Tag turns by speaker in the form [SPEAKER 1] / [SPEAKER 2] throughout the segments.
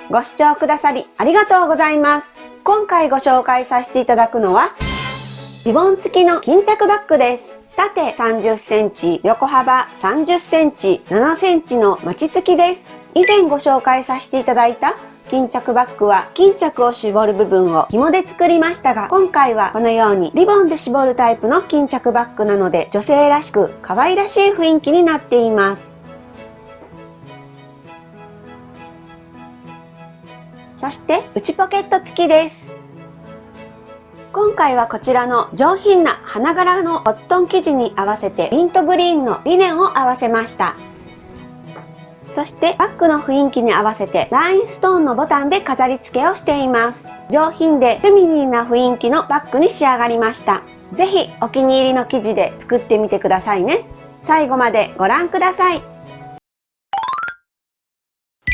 [SPEAKER 1] ご視聴くださりありがとうございます。今回ご紹介させていただくのは、リボン付きの巾着バッグです。縦30センチ、横幅30センチ、7センチのマチ付きです。以前ご紹介させていただいた巾着バッグは巾着を絞る部分を紐で作りましたが、今回はこのようにリボンで絞るタイプの巾着バッグなので、女性らしく可愛らしい雰囲気になっています。そして内ポケット付きです。今回はこちらの上品な花柄のコットン生地に合わせてミントグリーンのリネンを合わせました。そしてバッグの雰囲気に合わせてラインストーンのボタンで飾り付けをしています。上品でフェミニンな雰囲気のバッグに仕上がりました。ぜひお気に入りの生地で作ってみてくださいね。最後までご覧ください。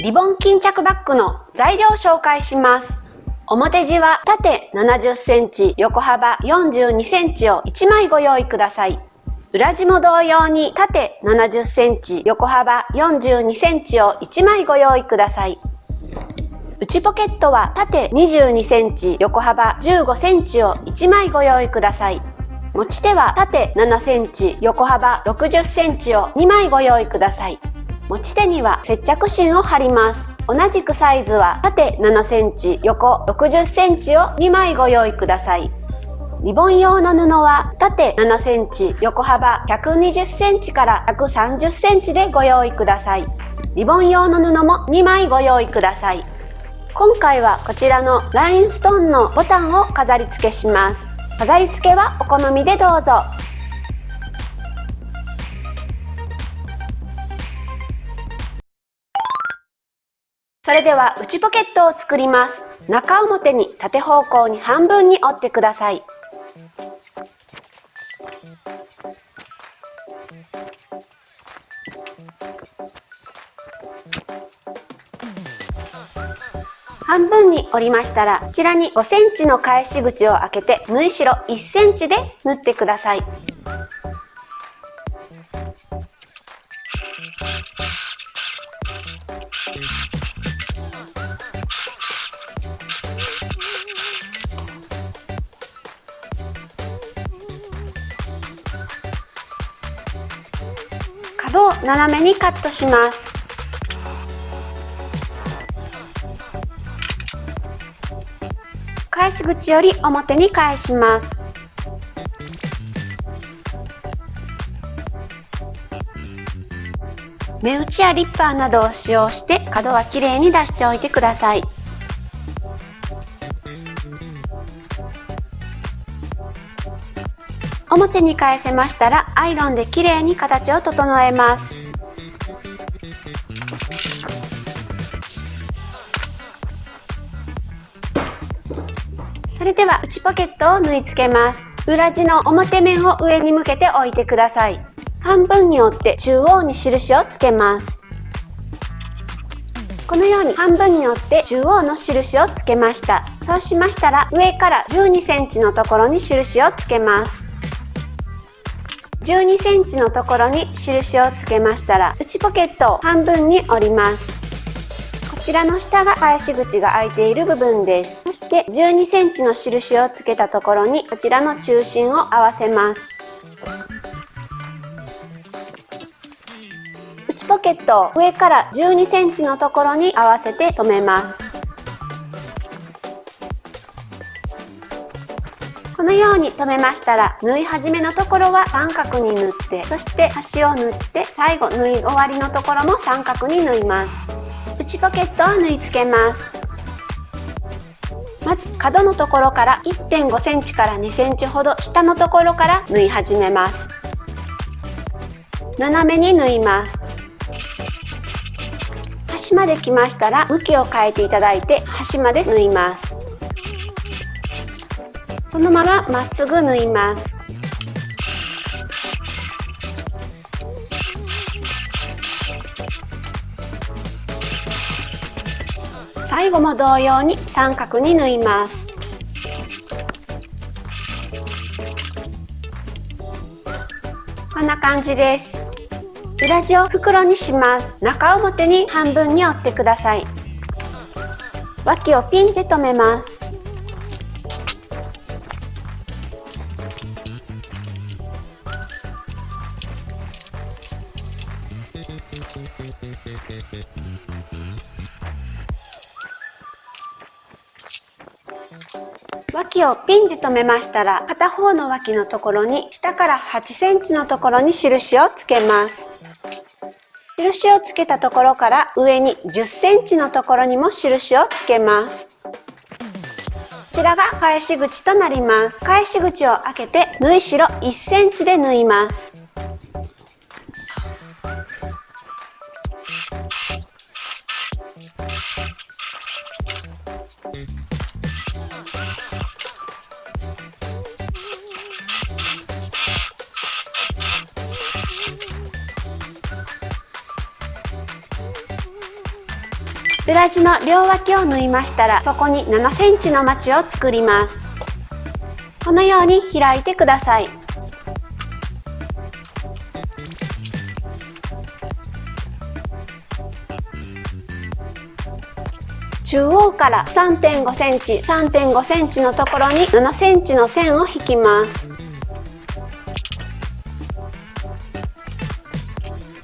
[SPEAKER 1] リボン巾着バッグの材料を紹介します。表地は縦70センチ、横幅42センチを1枚ご用意ください。裏地も同様に縦70センチ、横幅42センチを1枚ご用意ください。内ポケットは縦22センチ、横幅15センチを1枚ご用意ください。持ち手は縦7センチ、横幅60センチを2枚ご用意ください。持ち手には接着芯を貼ります。同じくサイズは縦7センチ、横60センチを2枚ご用意ください。リボン用の布は縦7センチ、横幅120センチから130センチでご用意ください。リボン用の布も2枚ご用意ください。今回はこちらのラインストーンのボタンを飾り付けします。飾り付けはお好みでどうぞ。それでは内ポケットを作ります。中表に縦方向に半分に折ってください。半分に折りましたら、こちらに5センチの返し口を開けて縫い代1センチで縫ってください。角を斜めにカットします。返し口より表に返します。目打ちやリッパーなどを使用して角はきれいに出しておいてください。表に返せましたらアイロンできれいに形を整えます。それでは内ポケットを縫い付けます。裏地の表面を上に向けて置いてください。半分に折って中央に印をつけます。このように半分に折って中央の印をつけました。そうしましたら上から12センチのところに印をつけます。12センチのところに印をつけましたら、内ポケットを半分に折ります。こちらの下が返し口が開いている部分です。そして12センチの印をつけたところにこちらの中心を合わせます。内ポケットを上から12センチのところに合わせて留めます。このように留めましたら、縫い始めのところは三角に縫って、そして端を縫って、最後縫い終わりのところも三角に縫います。内ポケットを縫い付けます。まず角のところから 1.5 センチから2センチほど下のところから縫い始めます。斜めに縫います。端まで来ましたら向きを変えていただいて端まで縫います。そのまままっすぐ縫います。最後も同様に三角に縫います。こんな感じです。裏地を袋にします。中表に半分に折ってください。脇をピンで留めます。脇をピンで留めましたら、片方の脇のところに下から8センチのところに印をつけます。印をつけたところから上に10センチのところにも印をつけます。こちらが返し口となります。返し口を開けて縫い代1センチで縫います。裏地の両脇を縫いましたら、そこに7センチのまちを作ります。このように開いてください。中央から 3.5 センチ、3.5 センチのところに7センチの線を引きます。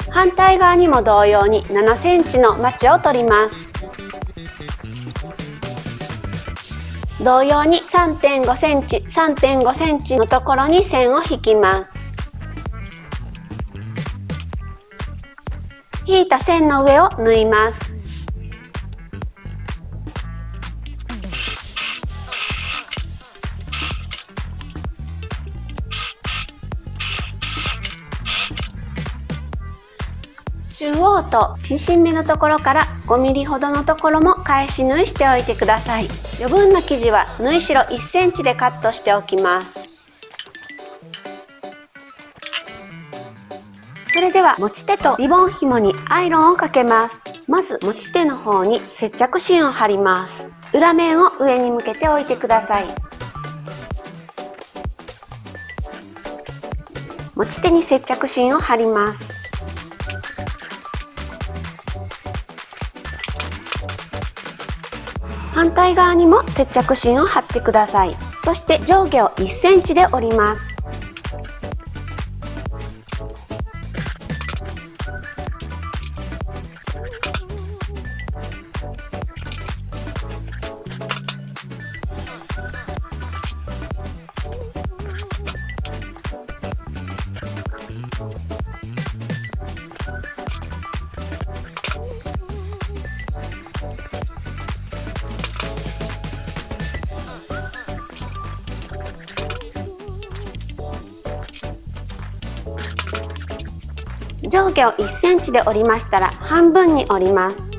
[SPEAKER 1] 反対側にも同様に7センチのまちを取ります。同様に 3.5 センチ、3.5 センチのところに線を引きます。引いた線の上を縫います。中央とミシン目のところから5ミリほどのところも返し縫いしておいてください。余分な生地は縫い代1センチでカットしておきます。それでは持ち手とリボン紐にアイロンをかけます。まず持ち手の方に接着芯を貼ります。裏面を上に向けておいてください。持ち手に接着芯を貼ります。反対側にも接着芯を貼ってください。そして上下を1センチで折ります。上下を1センチで折りましたら半分に折ります。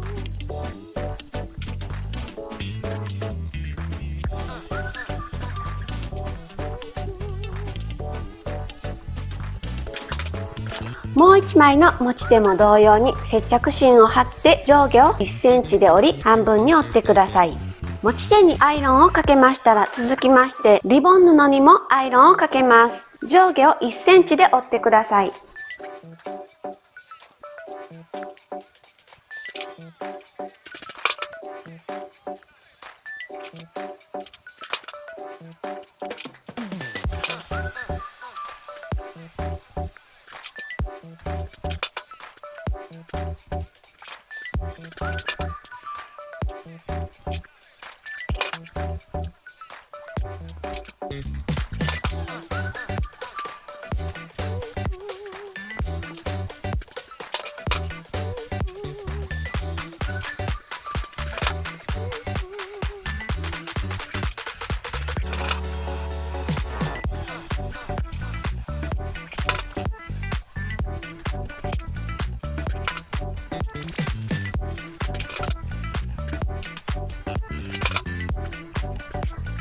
[SPEAKER 1] もう1枚の持ち手も同様に接着芯を貼って上下を1センチで折り半分に折ってください。持ち手にアイロンをかけましたら、続きましてリボン布にもアイロンをかけます。上下を1センチで折ってください。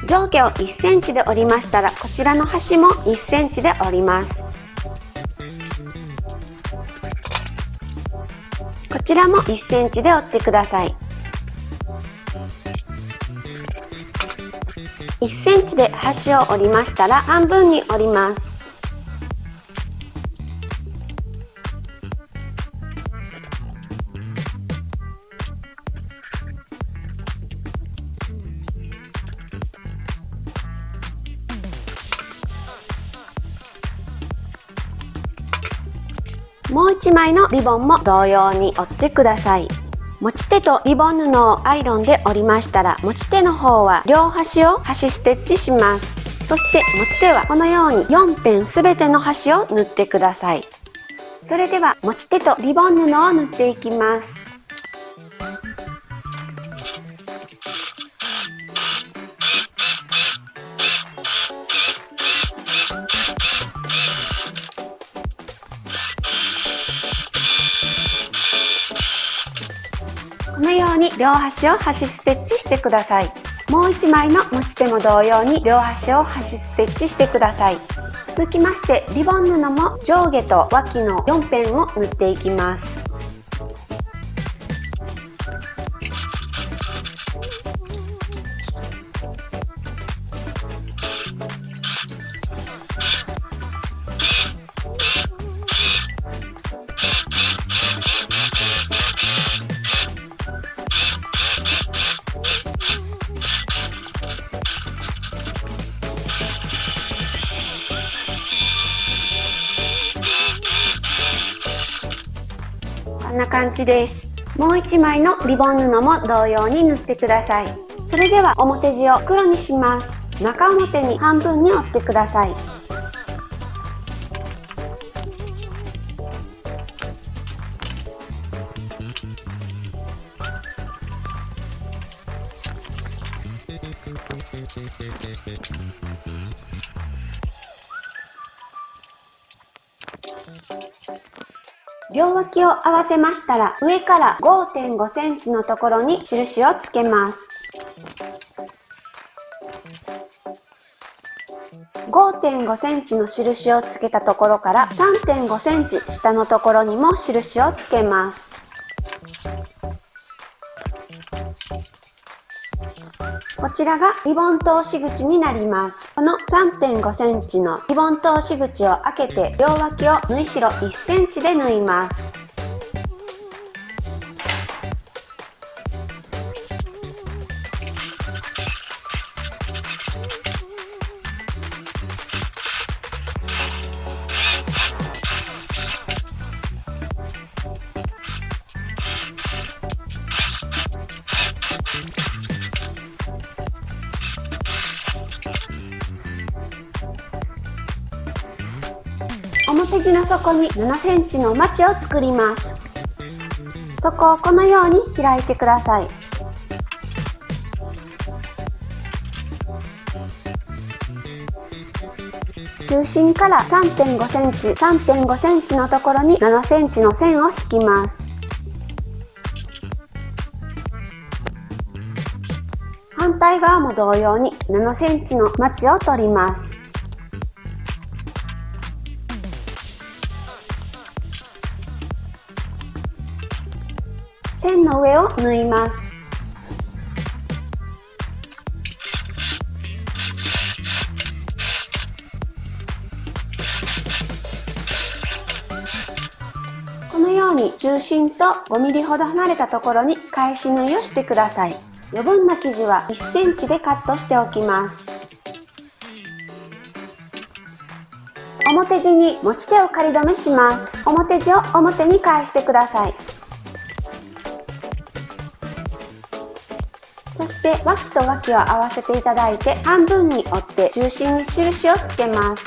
[SPEAKER 1] 上下を1センチで折りましたら、こちらの端も1センチで折ります。こちらも1センチで折ってください。1センチで端を折りましたら半分に折ります。もう1枚のリボンも同様に折ってください。持ち手とリボン布をアイロンで折りましたら、持ち手の方は両端を端ステッチします。そして持ち手はこのように4辺すべての端を縫ってください。それでは持ち手とリボン布を縫っていきます。このように両端を端ステッチしてください。もう1枚の持ち手も同様に両端を端ステッチしてください。続きましてリボン布も上下と脇の4辺を縫っていきます。こんな感じです。もう1枚のリボン布も同様に縫ってください。それでは表地を黒にします。中表に半分に折ってください。両脇を合わせましたら、上から 5.5 センチのところに印をつけます。5.5 センチの印をつけたところから 3.5 センチ下のところにも印をつけます。こちらがリボン通し口になります。この 3.5 センチのリボン通し口を開けて両脇を縫い代1センチで縫います。表地の底に7センチのまちを作ります。底をこのように開いてください。中心から 3.5 センチ、3.5 センチのところに7センチの線を引きます。反対側も同様に7センチのまちを取ります。線の上を縫います。このように中心と5ミリほど離れたところに返し縫いをしてください。余分な生地は1センチでカットしておきます。表地に持ち手を仮止めします。表地を表に返してください。そして脇と脇を合わせていただいて半分に折って中心に印をつけます。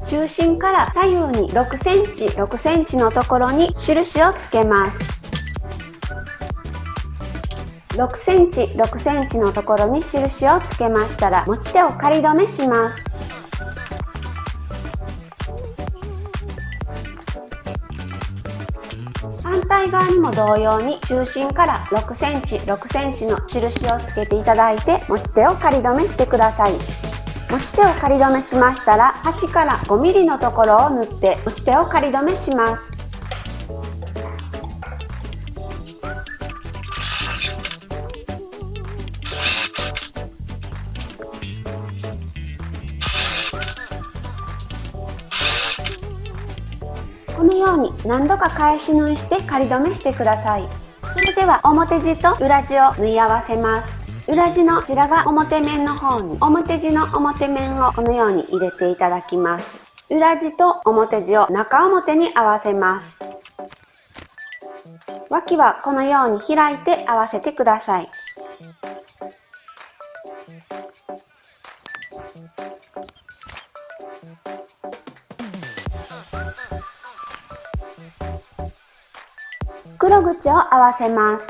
[SPEAKER 1] 中心から左右に6センチ、6センチのところに印をつけます。6センチ、6センチのところに印をつけましたら持ち手を仮止めします。反対側にも同様に中心から6センチ、6センチの印をつけていただいて持ち手を仮止めしてください。持ち手を仮止めしましたら端から5ミリのところを縫って持ち手を仮止めします。このように何度か返し縫いして仮止めしてください。それでは表地と裏地を縫い合わせます。裏地のこちらが表面の方に、表地の表面をこのように入れていただきます。裏地と表地を中表に合わせます。脇はこのように開いて合わせてください。黒口を合わせます。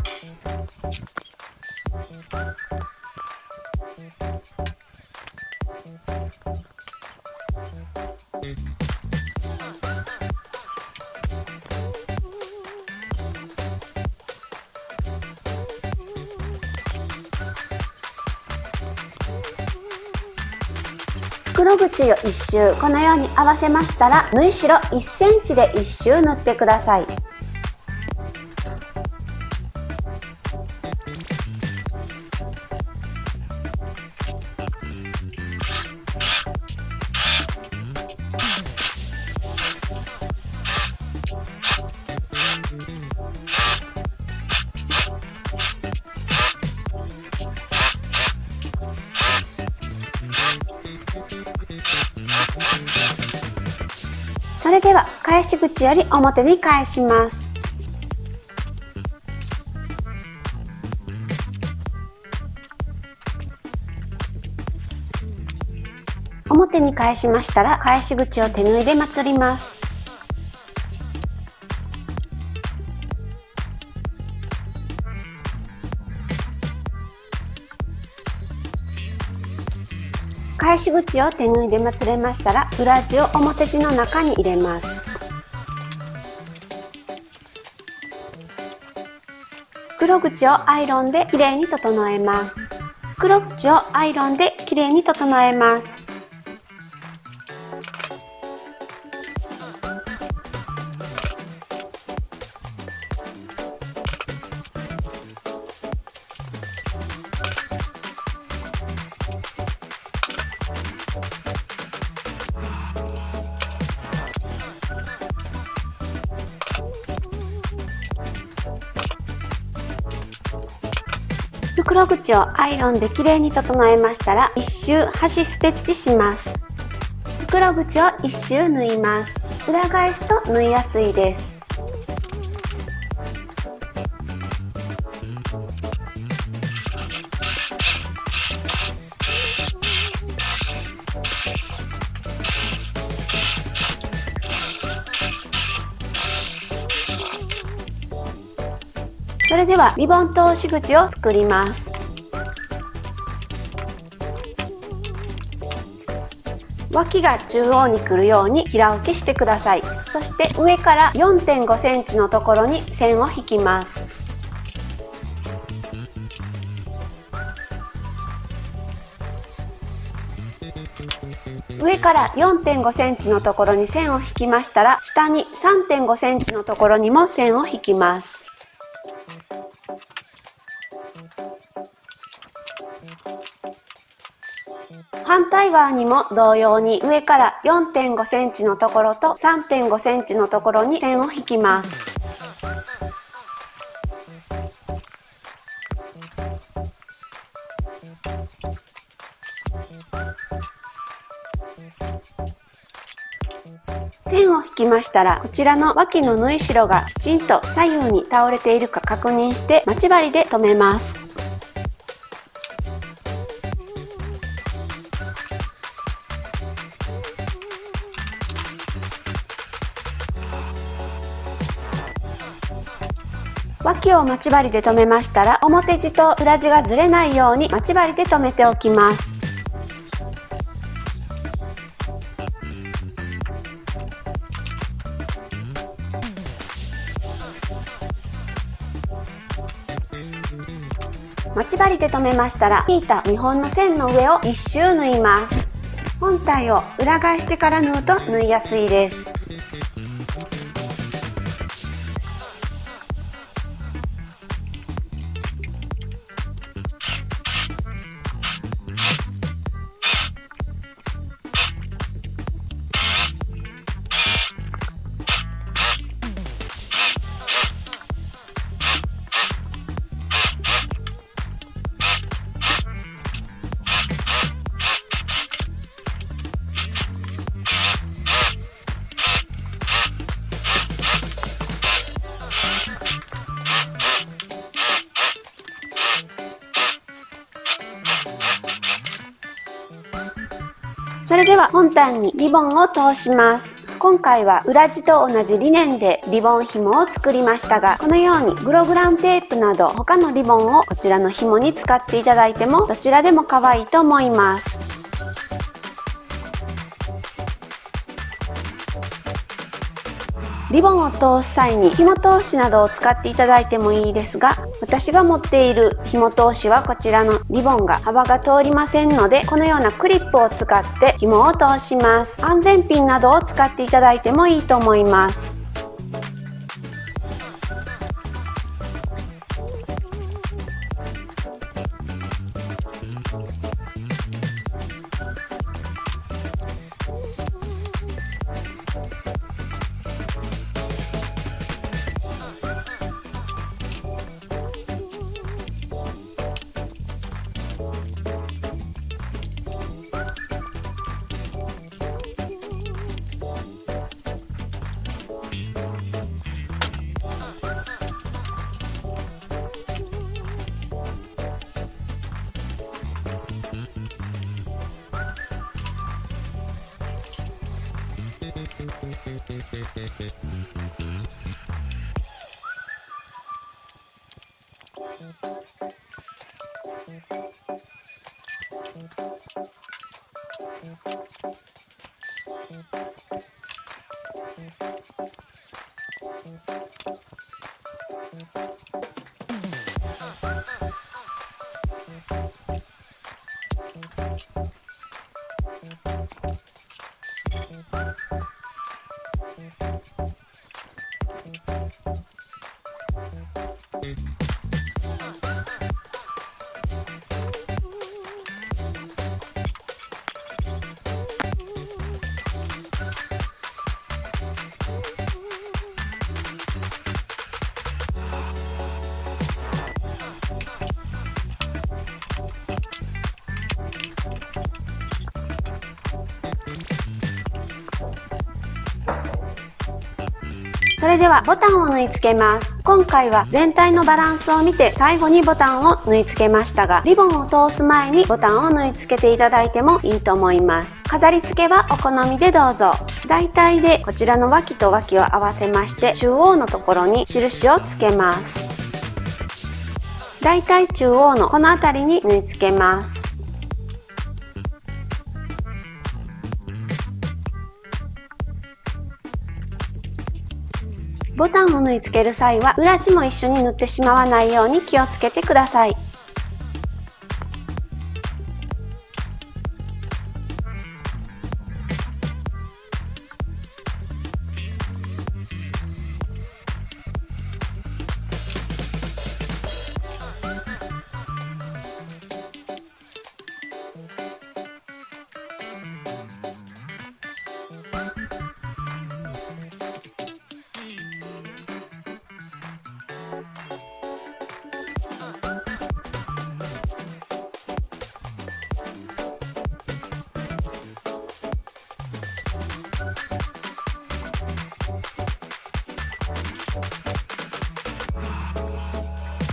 [SPEAKER 1] 黒口を一周このように合わせましたら、縫い代1センチで一周縫ってください。それでは返し口より表に返します。表に返しましたら、返し口を手縫いでまつります。返し口を手縫いでまつれましたら、裏地を表地の中に入れます。黒口をアイロンできれいに整えます。黒口をアイロンできれいに整えます。袋口をアイロンできれいに整えましたら、一周端ステッチします。袋口を一周縫います。裏返すと縫いやすいです。それではリボン通し口を作ります。脇が中央に来るように平置きしてください。そして上から 4.5 センチのところに線を引きます。上から 4.5 センチのところに線を引きましたら、下に 3.5 センチのところにも線を引きます。反対側にも同様に上から 4.5 センチのところと 3.5 センチのところに線を引きます。線を引きましたら、こちらの脇の縫い代がきちんと左右に倒れているか確認して待ち針で留めます。脇を待ち針で留めましたら、表地と裏地がずれないように待ち針で留めておきます。待ち針で留めましたら、引いた2本の線の上を1周縫います。本体を裏返してから縫うと縫いやすいです。それでは本体にリボンを通します。今回は裏地と同じリネンでリボン紐を作りましたが、このようにグログランテープなど他のリボンをこちらの紐に使っていただいてもどちらでも可愛いと思います。リボンを通す際に紐通しなどを使っていただいてもいいですが、私が持っている紐通しはこちらのリボンが幅が通りませんので、このようなクリップを使って紐を通します。安全ピンなどを使っていただいてもいいと思います。それではボタンを縫い付けます。今回は全体のバランスを見て最後にボタンを縫い付けましたが、リボンを通す前にボタンを縫い付けていただいてもいいと思います。飾り付けはお好みでどうぞ。大体でこちらの脇と脇を合わせまして、中央のところに印をつけます。大体中央のこの辺りに縫い付けます。ボタンを縫い付ける際は裏地も一緒に縫ってしまわないように気をつけてください。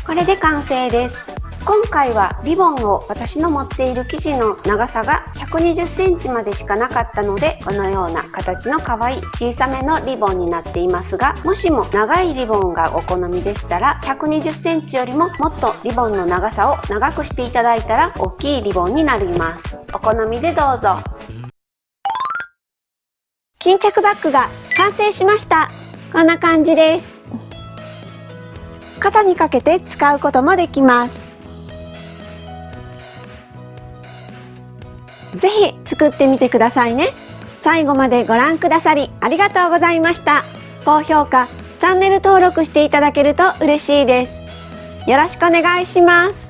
[SPEAKER 1] これで完成です。今回はリボンを私の持っている生地の長さが120センチまでしかなかったので、このような形の可愛い小さめのリボンになっていますが、もしも長いリボンがお好みでしたら、120センチよりももっとリボンの長さを長くしていただいたら大きいリボンになります。お好みでどうぞ。巾着バッグが完成しました。こんな感じです。肩にかけて使うこともできます。ぜひ作ってみてくださいね。最後までご覧くださりありがとうございました。高評価、チャンネル登録していただけると嬉しいです。よろしくお願いします。